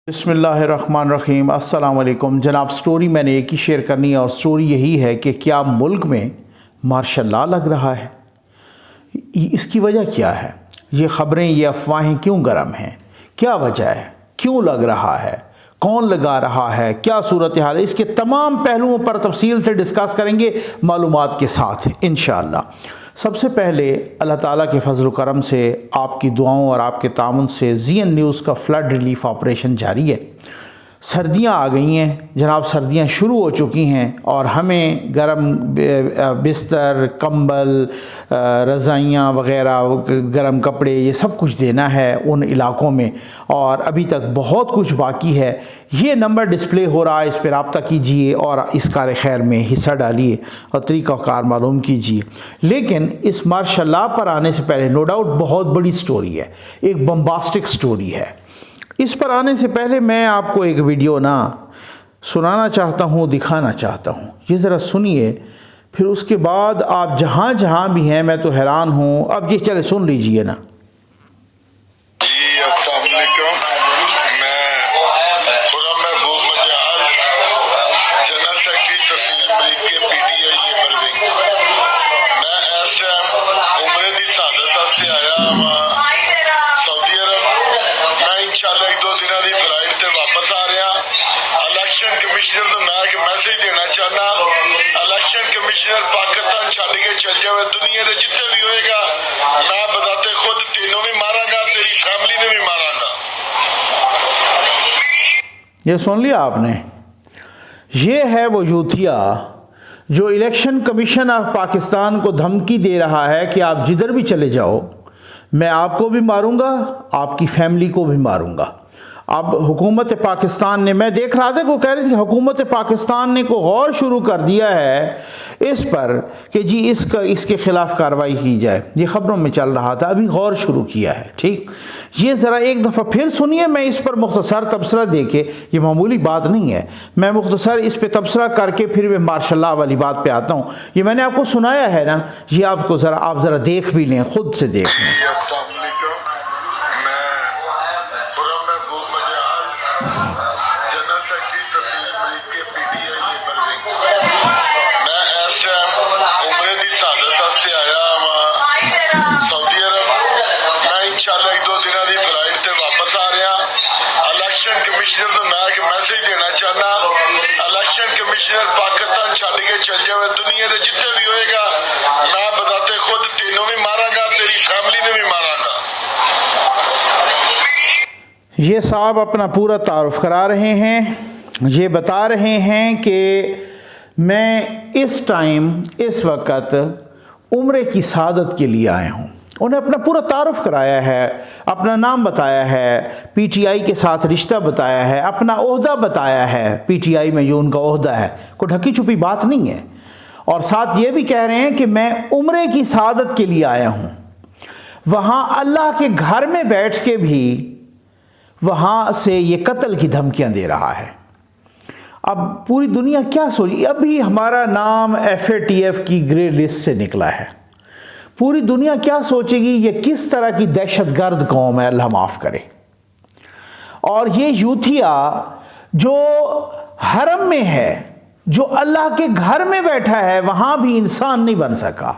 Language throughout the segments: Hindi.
बिस्मिल्लाहिर्रहमानिर्रहीम। अस्सलाम वालेकुम जनाब। स्टोरी मैंने एक ही शेयर करनी है और स्टोरी यही है कि क्या मुल्क में मार्शल लॉ लग रहा है। इसकी वजह क्या है? ये ख़बरें, ये अफवाहें क्यों गर्म हैं? क्या वजह है? क्यों लग रहा है? कौन लगा रहा है? क्या सूरत हाल है? इसके तमाम पहलुओं पर तफसील से डिस्कस करेंगे मालूमात के साथ इंशाअल्लाह। सबसे पहले अल्लाह ताला के फजल करम से, आपकी दुआओं और आपके ताउन से ZN न्यूज़ का फ्लड रिलीफ ऑपरेशन जारी है। सर्दियां आ गई हैं जनाब, सर्दियां शुरू हो चुकी हैं और हमें गर्म बिस्तर, कंबल, रज़ाइयाँ वग़ैरह, गर्म कपड़े, ये सब कुछ देना है उन इलाक़ों में और अभी तक बहुत कुछ बाकी है। ये नंबर डिस्प्ले हो रहा है, इस पर रब्ता कीजिए और इस कार खैर में हिस्सा डालिए और तरीक़ाकार मालूम कीजिए। लेकिन इस मार्शल लॉ पर आने से पहले नो डाउट बहुत बड़ी स्टोरी है, एक बम्बास्टिक स्टोरी है। इस पर आने से पहले मैं आपको एक वीडियो सुनाना चाहता हूँ, दिखाना चाहता हूँ। ये ज़रा सुनिए, फिर उसके बाद आप जहाँ जहाँ भी हैं, मैं तो हैरान हूँ। अब ये चले सुन लीजिए ना। जी अस्सलाम वालेकुम। मैं खुर्रम महबूब मजाल, जनरल सेक्रेटरी तहसील मरीज के PTI लेबर विंग। मैं इस टाइम उम्रे दी शहादत वास्ते आया वहाँ सऊदी अरब। मैं इंशाल्लाह एक दो दिनों की फ्लाइट से वापस आ रहा। इलेक्शन कमिश्नर को मैं एक मैसेज देना चाहना, इलेक्शन कमिश्नर पाकिस्तान छड़ के चल जाए, दुनिया के जितने भी होएगा मैं बताते खुद तेनों भी मारांगा, तेरी फैमिली ने भी मारांगा। ये सुन लिया आपने? ये है वो यूथिया जो इलेक्शन कमीशन ऑफ पाकिस्तान को धमकी दे रहा है कि आप जिधर भी चले जाओ, मैं आपको भी मारूंगा, आपकी फैमिली को भी मारूंगा। अब हुकूमत पाकिस्तान ने, मैं देख रहा था को कह रही थी हुकूमत पाकिस्तान ने को गौर शुरू कर दिया है इस पर कि जी इसके ख़िलाफ़ कार्रवाई की जाए। ये ख़बरों में चल रहा था, अभी गौर शुरू किया है। ठीक, ये ज़रा एक दफ़ा फिर सुनिए। मैं इस पर मुख्तसर तबसरा दे के, ये मामूली बात नहीं है, मैं मुख्तसर इस पर तबसरा करके फिर मैं मार्शल लॉ वाली बात पे आता हूँ। ये मैंने आपको सुनाया है ना, ये आप ज़रा देख भी लें, खुद से देख लें। जनरल सेक्रेटरी तहसील मरीज के PTI लेबर विंग। मैं इस टाइम उम्रे दी शहादत वास्ते आया वहाँ सऊदी अरब। मैं इंशाल्लाह एक दो दिनों की फ्लाइट से वापस आ रहा। इलेक्शन कमिश्नर को मैं एक मैसेज देना चाहना, इलेक्शन कमिश्नर पाकिस्तान छड़ के चल जाए, दुनिया के जितने भी होएगा मैं बताते खुद तेनों भी मारांगा, तेरी फैमिली ने भी मारांगा। ये साहब अपना पूरा तारुफ करा रहे हैं, ये बता रहे हैं कि मैं इस टाइम, इस वक्त उम्रे की शहादत के लिए आया हूँ। उन्हें अपना पूरा तारुफ कराया है, अपना नाम बताया है, PTI के साथ रिश्ता बताया है, अपना ओहदा बताया है, PTI में जो उनका ओहदा है, कोई ढकी छुपी बात नहीं है। और साथ ये भी कह रहे हैं कि मैं उम्रे की शहादत के लिए आया हूँ। वहाँ अल्लाह के घर में बैठ के भी वहाँ से ये कत्ल की धमकियाँ दे रहा है। अब पूरी दुनिया क्या सोची? अभी हमारा नाम FATF की ग्रे लिस्ट से निकला है। पूरी दुनिया क्या सोचेगी? ये किस तरह की दहशतगर्द कौम है, अल्लाह माफ़ करे। और ये यूथिया जो हरम में है, जो अल्लाह के घर में बैठा है, वहाँ भी इंसान नहीं बन सका।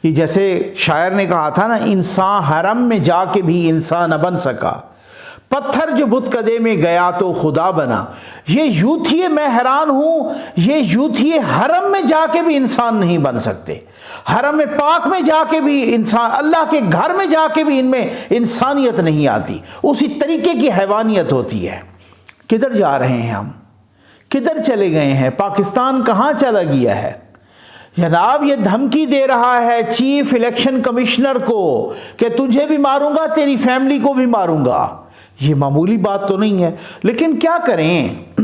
ये जैसे शायर ने कहा था ना, इंसान हरम में जाके भी इंसान न बन सका, पत्थर जो बुत कदे में गया तो खुदा बना। ये यूथिये, मैं हैरान हूँ, ये यूथिये हरम में जाके भी इंसान नहीं बन सकते। हरम में पाक में जाके भी इंसान, अल्लाह के घर में जाके भी इनमें इंसानियत नहीं आती, उसी तरीके की हैवानियत होती है। किधर जा रहे हैं हम? किधर चले गए हैं? पाकिस्तान कहाँ चला गया है? जनाब ये धमकी दे रहा है चीफ इलेक्शन कमिश्नर को कि तुझे भी मारूंगा, तेरी फैमिली को भी मारूंगा। ये मामूली बात तो नहीं है, लेकिन क्या करें?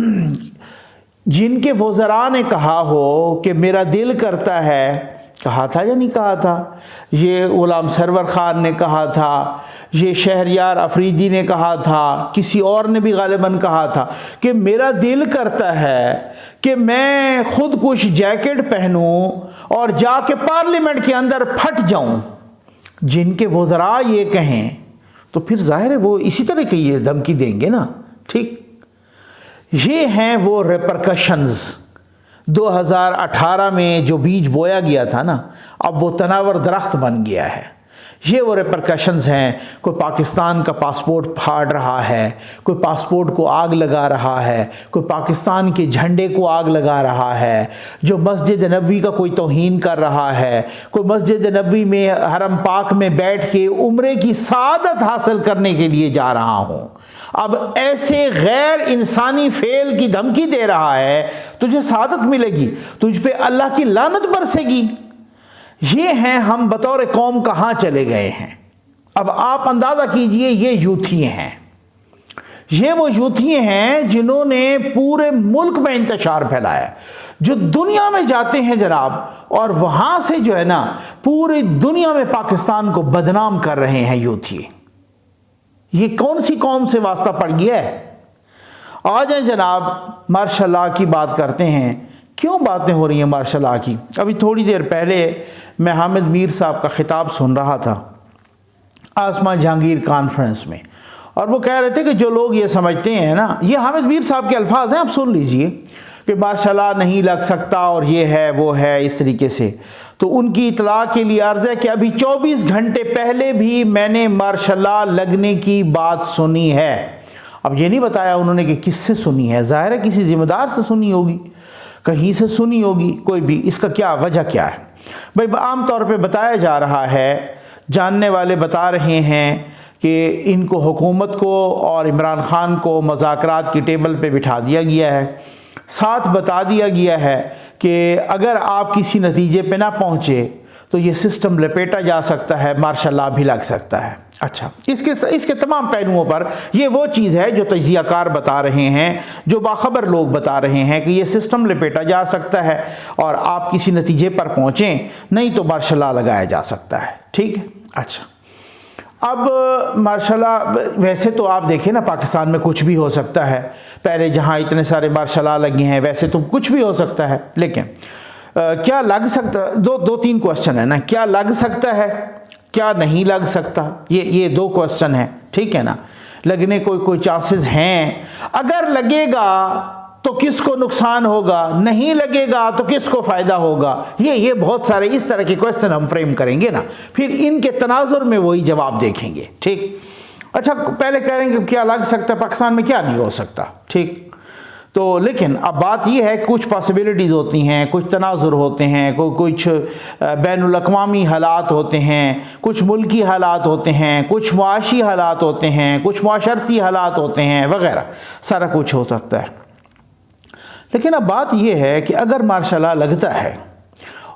जिनके वज़रा ने कहा हो कि मेरा दिल करता है, कहा था या नहीं कहा था? ये गुलाम सरवर ख़ान ने कहा था, ये शहरयार अफरीदी ने कहा था, किसी और ने भी गालिबन कहा था कि मेरा दिल करता है कि मैं खुद कुछ जैकेट पहनूं और जाके पार्लियामेंट के अंदर फट जाऊं। जिनके वज़रा ये कहें तो फिर जाहिर है वो इसी तरह की ये धमकी देंगे ना। ठीक, ये हैं वो रिपरकशंस 2018 में जो बीज बोया गया था ना, अब वो तनावर दरख्त बन गया है। ये वो रिपरकशंस हैं। कोई पाकिस्तान का पासपोर्ट फाड़ रहा है, कोई पासपोर्ट को आग लगा रहा है, कोई पाकिस्तान के झंडे को आग लगा रहा है, जो मस्जिद नबवी का कोई तौहीन कर रहा है, कोई मस्जिद नबवी में हरम पाक में बैठ के उम्रे की सादत हासिल करने के लिए जा रहा हूँ, अब ऐसे गैर इंसानी फेल की धमकी दे रहा है, तुझे सादत मिलेगी, तुझ पे अल्लाह की लानत बरसेगी। ये हैं हम बतौर कौम कहाँ चले गए हैं। अब आप अंदाज़ा कीजिए, ये यूथिये हैं, ये वो यूथिये हैं जिन्होंने पूरे मुल्क में इंतशार फैलाया, जो दुनिया में जाते हैं जनाब, और वहाँ से जो है ना पूरी दुनिया में पाकिस्तान को बदनाम कर रहे हैं यूथिये। ये कौन सी कौम से वास्ता पड़ गया है। आ जाए जनाब, मार्शल की बात करते हैं। क्यों बातें हो रही हैं मार्शल की। अभी थोड़ी देर पहले मैं हामिद मीर साहब का खिताब सुन रहा था आसमा जहांगीर कॉन्फ्रेंस में, और वो कह रहे थे कि जो लोग ये समझते हैं ना, ये हामिद मीर साहब के अल्फाज हैं, आप सुन लीजिए, कि मार्शल नहीं लग सकता और ये है वो है इस तरीके से। तो उनकी इतला के लिए अर्ज़ है कि अभी 24 घंटे पहले भी मैंने मार्शल लगने की बात सुनी है। अब ये नहीं बताया उन्होंने कि किससे सुनी है, ज़ाहिर है किसी ज़िम्मेदार से सुनी होगी, कहीं से सुनी होगी, कोई भी। इसका क्या वजह क्या है भाई, आम तौर पे बताया जा रहा है, जानने वाले बता रहे हैं कि इनको हुकूमत को और इमरान ख़ान को मुज़ाकरात की टेबल पे बिठा दिया गया है, साथ बता दिया गया है कि अगर आप किसी नतीजे पे ना पहुँचे तो ये सिस्टम लपेटा जा सकता है, मार्शल भी लग सकता है। अच्छा, इसके तमाम पहलुओं पर ये वो चीज़ है जो तज्ज़ियाकार बता रहे हैं, जो बाखबर लोग बता रहे हैं कि ये सिस्टम लपेटा जा सकता है और आप किसी नतीजे पर पहुँचें, नहीं तो मार्शल लगाया जा सकता है। ठीक है। अच्छा, अब मार्शल वैसे तो आप देखें ना, पाकिस्तान में कुछ भी हो सकता है, पहले जहाँ इतने सारे मार्शल लगे हैं वैसे तो कुछ भी हो सकता है, लेकिन क्या लग सकता, दो तीन क्वेश्चन है ना, क्या लग सकता है, क्या नहीं लग सकता, ये दो क्वेश्चन है। ठीक है ना, लगने कोई चांसेस हैं, अगर लगेगा तो किसको नुकसान होगा, नहीं लगेगा तो किसको फ़ायदा होगा, ये बहुत सारे इस तरह के क्वेश्चन हम फ्रेम करेंगे ना, फिर इनके तनाजुर में वही जवाब देखेंगे। ठीक। अच्छा, पहले कह रहे हैं कि क्या लग सकता है, पाकिस्तान में क्या नहीं हो सकता। ठीक। तो लेकिन अब बात यह है कि कुछ पॉसिबिलिटीज़ होती हैं, कुछ तनाजुर होते हैं, कुछ बैनुल अक़वामी हालात होते हैं, कुछ मुल्की हालात होते हैं, कुछ मुआशी हालात होते हैं, कुछ मुआशरती हालात होते हैं वगैरह, सारा कुछ हो सकता है। लेकिन अब बात यह है कि अगर मार्शल लगता है,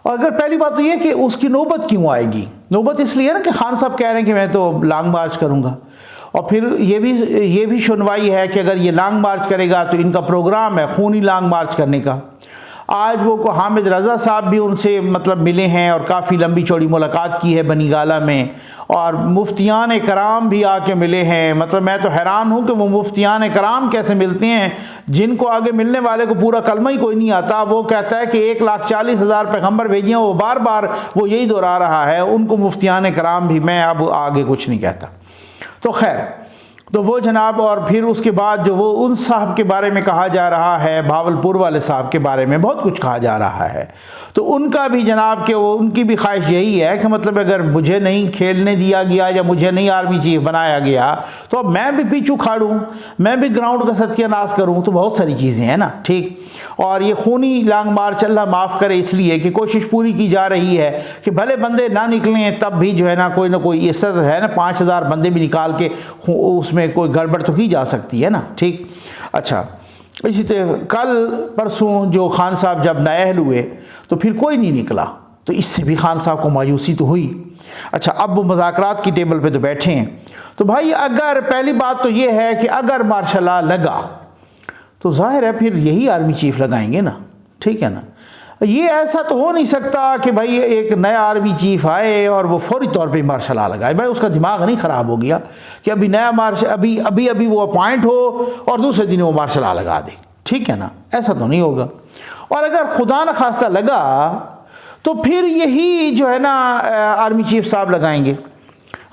और अगर पहली बात तो यह कि उसकी नौबत क्यों आएगी। नौबत इसलिए ना कि खान साहब कह रहे हैं कि मैं तो लॉन्ग मार्च करूँगा, और फिर ये भी सुनवाई है कि अगर ये लॉन्ग मार्च करेगा तो इनका प्रोग्राम है खूनी लॉन्ग मार्च करने का। आज वो को हामिद रज़ा साहब भी उनसे मतलब मिले हैं और काफ़ी लंबी चौड़ी मुलाकात की है बनी गाला में, और मुफ्तियान कराम भी आके मिले हैं। मतलब मैं तो हैरान हूँ कि वो मुफ्तियान कराम कैसे मिलते हैं जिनको आगे मिलने वाले को पूरा कलमा ही कोई नहीं आता। वो कहता है कि 1,40,000 पैगम्बर भेजे हैं, वो बार बार वो यही दोहरा रहा है, उनको मुफ्तियान कराम भी। मैं अब आगे कुछ नहीं कहता। तो खैर, तो वो जनाब, और फिर उसके बाद जो वो उन साहब के बारे में कहा जा रहा है, भावलपुर वाले साहब के बारे में बहुत कुछ कहा जा रहा है, तो उनका भी जनाब के वो उनकी भी ख्वाहिश यही है कि मतलब अगर मुझे नहीं खेलने दिया गया या मुझे नहीं आर्मी चीफ बनाया गया तो अब मैं भी पीछू खाड़ूँ, मैं भी ग्राउंड का सत्यानाश करूँ, तो बहुत सारी चीज़ें हैं ना। ठीक। और ये खूनी लॉन्ग मार्च अल्लाह माफ़ करे, इसलिए कि कोशिश पूरी की जा रही है कि भले बंदे ना निकलें तब भी जो है ना कोई इज्जत है ना, 5,000 बंदे भी निकाल के उसमें कोई गड़बड़ तो की जा सकती है ना। ठीक। अच्छा, इसी तरह कल परसों जो खान साहब जब नाअहल हुए तो फिर कोई नहीं निकला, तो इससे भी खान साहब को मायूसी तो हुई। अच्छा, अब वो मुज़ाकरात की टेबल पे तो बैठे हैं। तो भाई, अगर पहली बात तो ये है कि अगर मार्शल लगा तो जाहिर है फिर यही आर्मी चीफ लगाएंगे ना। ठीक है ना। ये ऐसा तो हो नहीं सकता कि भाई एक नया आर्मी चीफ आए और वो फौरी तौर पे मार्शल लगाए। भाई उसका दिमाग नहीं ख़राब हो गया कि अभी नया अभी वो अपॉइंट हो और दूसरे दिन वो मार्शल लगा दे। ठीक है ना, ऐसा तो नहीं होगा। और अगर खुदा न खास्ता लगा तो फिर यही जो है ना आर्मी चीफ साहब लगाएंगे,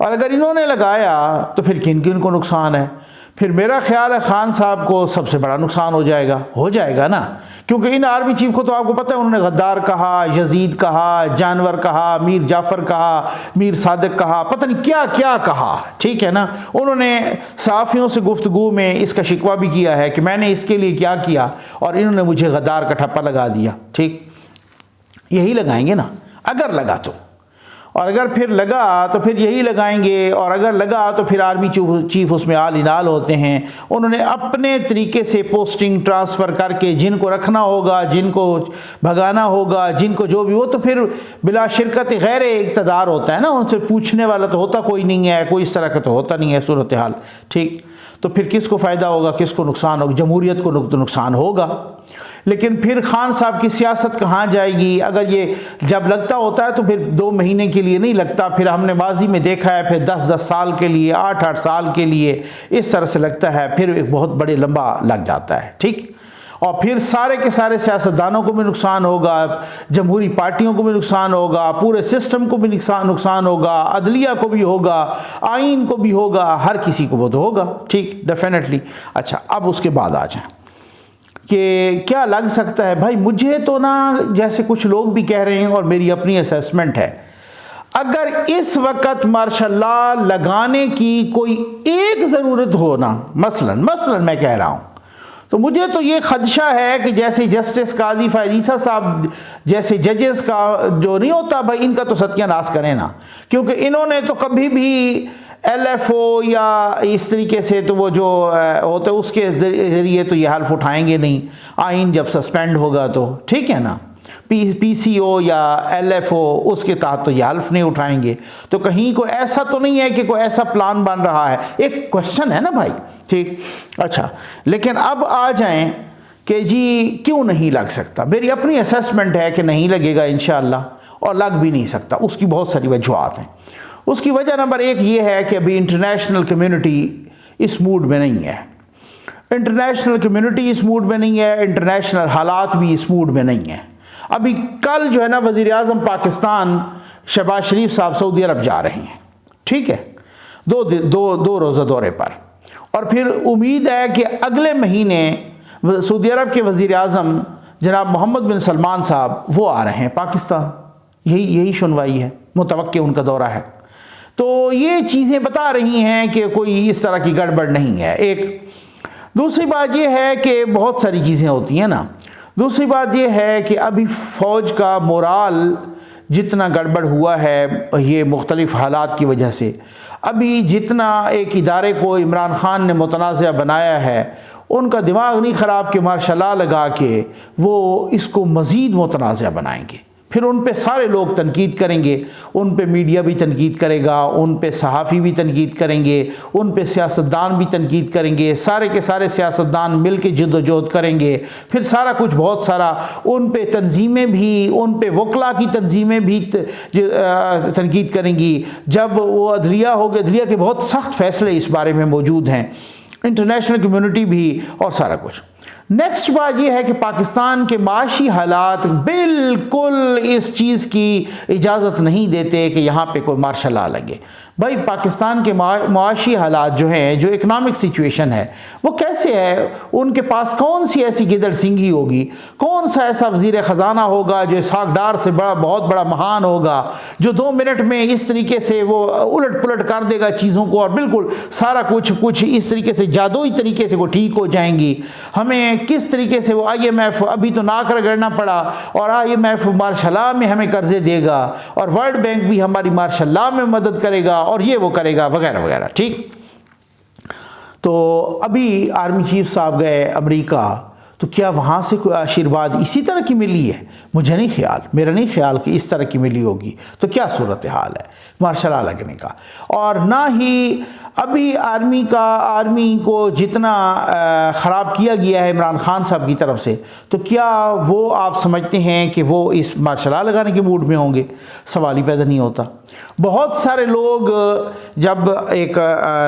और अगर इन्होंने लगाया तो फिर किन किन को नुकसान है। फिर मेरा ख्याल है खान साहब को सबसे बड़ा नुकसान हो जाएगा ना, क्योंकि इन आर्मी चीफ को तो आपको पता है उन्होंने गद्दार कहा, यजीद कहा, जानवर कहा, मीर जाफ़र कहा, मीर सादिक कहा, पता नहीं क्या क्या कहा, ठीक है ना। उन्होंने सहाफ़ियों से गुफ्तगू में इसका शिकवा भी किया है कि मैंने इसके लिए क्या किया और इन्होंने मुझे गद्दार का ठप्पा लगा दिया। ठीक, यही लगाएंगे ना अगर लगा तो, और अगर फिर लगा तो फिर यही लगाएंगे, और अगर लगा तो फिर आर्मी चीफ उसमें आल इनाल होते हैं। उन्होंने अपने तरीके से पोस्टिंग ट्रांसफ़र करके जिनको रखना होगा, जिनको भगाना होगा, जिनको जो भी हो, तो फिर बिला शिरकत गैर इक़्तिदार होता है ना, उनसे पूछने वाला तो होता कोई नहीं है, कोई इस तरह का तो होता नहीं है सूरत हाल। ठीक, तो फिर किसको फ़ायदा होगा, किसको नुकसान होगा? जमहूरियत को तो नुकसान होगा। लेकिन फिर खान साहब की सियासत कहाँ जाएगी? अगर ये जब लगता होता है तो फिर 2 महीने के लिए नहीं लगता, फिर हमने माजी में देखा है फिर 10-10 साल के लिए, 8-8 साल के लिए, इस तरह से लगता है, फिर एक बहुत बड़े लंबा लग जाता है। ठीक, और फिर सारे के सारे सियासतदानों को भी नुकसान होगा, जमहूरी पार्टियों को भी नुकसान होगा, पूरे सिस्टम को भी नुकसान होगा, अदलिया को भी होगा, आइन को भी होगा, हर किसी को वो तो होगा। ठीक, डेफिनेटली। अच्छा, अब उसके बाद आ जाएं कि क्या लग सकता है भाई, मुझे तो ना जैसे कुछ लोग भी कह रहे हैं और मेरी अपनी असेसमेंट है, अगर इस वक्त मार्शल लॉ लगाने की कोई एक ज़रूरत हो ना, मसलन मैं कह रहा हूँ, तो मुझे तो ये खदशा है कि जैसे जस्टिस काजी फ़ायज़ ईसा साहब जैसे जजेस का जो नहीं होता भाई, इनका तो सत्यानाश करें ना, क्योंकि इन्होंने तो कभी भी LFO या इस तरीके से तो वो जो होते उसके ज़रिए तो ये हल्फ उठाएंगे नहीं, आइन जब सस्पेंड होगा तो, ठीक है ना, PCO या LFO उसके तहत तो ये हल्फ नहीं उठाएंगे। तो कहीं को ऐसा तो नहीं है कि कोई ऐसा प्लान बन रहा है, एक क्वेश्चन है ना भाई। ठीक, अच्छा, लेकिन अब आ जाएं कि जी क्यों नहीं लग सकता। मेरी अपनी असेसमेंट है कि नहीं लगेगा इंशाअल्लाह, और लग भी नहीं सकता। उसकी बहुत सारी वजूहात हैं। उसकी वजह नंबर 1 ये है कि अभी इंटरनेशनल कम्युनिटी इस मूड में नहीं है, इंटरनेशनल कम्युनिटी इस मूड में नहीं है, इंटरनेशनल हालात भी इस मूड में नहीं है। अभी कल जो है ना वज़ीर आज़म पाकिस्तान शहबाज शरीफ साहब सऊदी अरब जा रहे हैं, ठीक है, दो रोज़ा दौरे पर, और फिर उम्मीद है कि अगले महीने सऊदी अरब के वज़ीर आज़म जनाब मोहम्मद बिन सलमान साहब वो आ रहे हैं पाकिस्तान, यही सुनवाई है, मुतवक्के उनका दौरा है। तो ये चीज़ें बता रही हैं कि कोई इस तरह की गड़बड़ नहीं है। एक दूसरी बात यह है कि बहुत सारी चीज़ें होती हैं ना, दूसरी बात यह है कि अभी फ़ौज का मोराल जितना गड़बड़ हुआ है ये मुख्तलिफ़ हालात की वजह से, अभी जितना एक इदारे को इमरान ख़ान ने मुतनाज़ा बनाया है, उनका दिमाग नहीं ख़राब कि मार्शल लॉ लगा के वो इसको मज़ीद मुतनाज़ा बनाएंगे। फिर उन पे सारे लोग तनकीद करेंगे, उन पे मीडिया भी तनकीद करेगा, उन पे सहाफ़ी भी तनकीद करेंगे, उन पे सियासतदान भी तनकीद करेंगे, सारे के सारे सियासतदान मिल के जद्दोजहद करेंगे, फिर सारा कुछ बहुत सारा उन पे तंजीमें भी, उन पे वकला की तंजीमें भी तनकीद करेंगी। जब वो अदलिया होगी, अदलिया के बहुत सख्त फ़ैसले इस बारे में मौजूद हैं, इंटरनेशनल कम्युनिटी भी, और सारा कुछ। नेक्स्ट बात यह है कि पाकिस्तान के माशी हालात बिल्कुल इस चीज़ की इजाज़त नहीं देते कि यहाँ पे कोई मार्शल लॉ लगे। भाई पाकिस्तान के माशी हालात जो हैं, जो इकनॉमिक सिचुएशन है वो कैसे है, उनके पास कौन सी ऐसी गिदड़ सिंगी होगी, कौन सा ऐसा वज़ीर ख़जाना होगा जो इसहाक डार से बहुत बड़ा महान होगा, जो 2 मिनट में इस तरीके से वो उलट पुलट कर देगा चीज़ों को और बिल्कुल सारा कुछ इस तरीके से जादुई तरीके से वो ठीक हो जाएंगी। हमें किस तरीके से वो IMF अभी तो नाक रगड़ना पड़ा, और IMF मार्शल लॉ में हमें कर्जे देगा, और वर्ल्ड बैंक भी हमारी मार्शल लॉ में मदद करेगा, और ये वो करेगा वगैरह वगैरह। ठीक, तो अभी आर्मी चीफ साहब गए अमेरिका, तो क्या वहाँ से कोई आशीर्वाद इसी तरह की मिली है? मुझे नहीं ख्याल, मेरा नहीं ख्याल कि इस तरह की मिली होगी। तो क्या सूरत हाल है मार्शल लॉ लगने का? और ना ही अभी आर्मी को जितना ख़राब किया गया है इमरान ख़ान साहब की तरफ से, तो क्या वो आप समझते हैं कि वो इस मार्शल लॉ लगाने के मूड में होंगे? सवाल ही पैदा नहीं होता। बहुत सारे लोग जब एक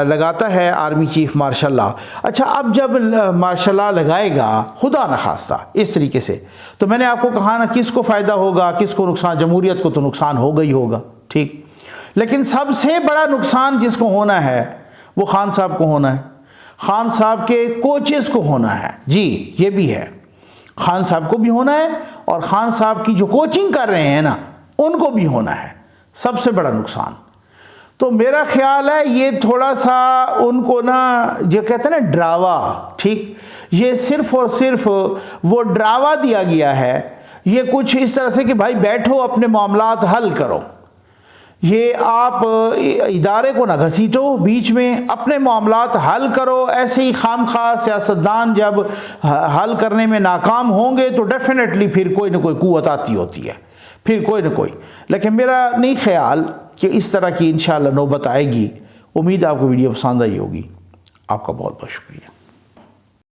लगाता है आर्मी चीफ मार्शल लॉ, अच्छा अब जब मार्शल लॉ लगाएगा खुदा न खास्ता इस तरीके से, तो मैंने आपको कहा ना किसको फ़ायदा होगा, किसको नुकसान? जमहूरियत को तो नुकसान होगा ही होगा। ठीक, लेकिन सबसे बड़ा नुकसान जिसको होना है वो खान साहब को होना है। खान साहब के कोचेस को होना है, जी ये भी है, खान साहब को भी होना है और खान साहब की जो कोचिंग कर रहे हैं ना उनको भी होना है। सबसे बड़ा नुकसान तो मेरा ख्याल है ये थोड़ा सा उनको ना, जो कहते हैं ना ड्रावा, ठीक, ये सिर्फ और सिर्फ वो ड्रावा दिया गया है। ये कुछ इस तरह से कि भाई बैठो अपने मामलात हल करो, ये आप इदारे को ना घसीटो, बीच में अपने मामलात हल करो। ऐसे ही खामखा सियासतदान जब हल करने में नाकाम होंगे तो डेफिनेटली फिर कोई ना कोई कुव्वत आती होती है, फिर कोई ना कोई। लेकिन मेरा नहीं ख्याल कि इस तरह की इंशाअल्लाह नौबत आएगी। उम्मीद आपको वीडियो पसंद आई होगी। आपका बहुत बहुत शुक्रिया।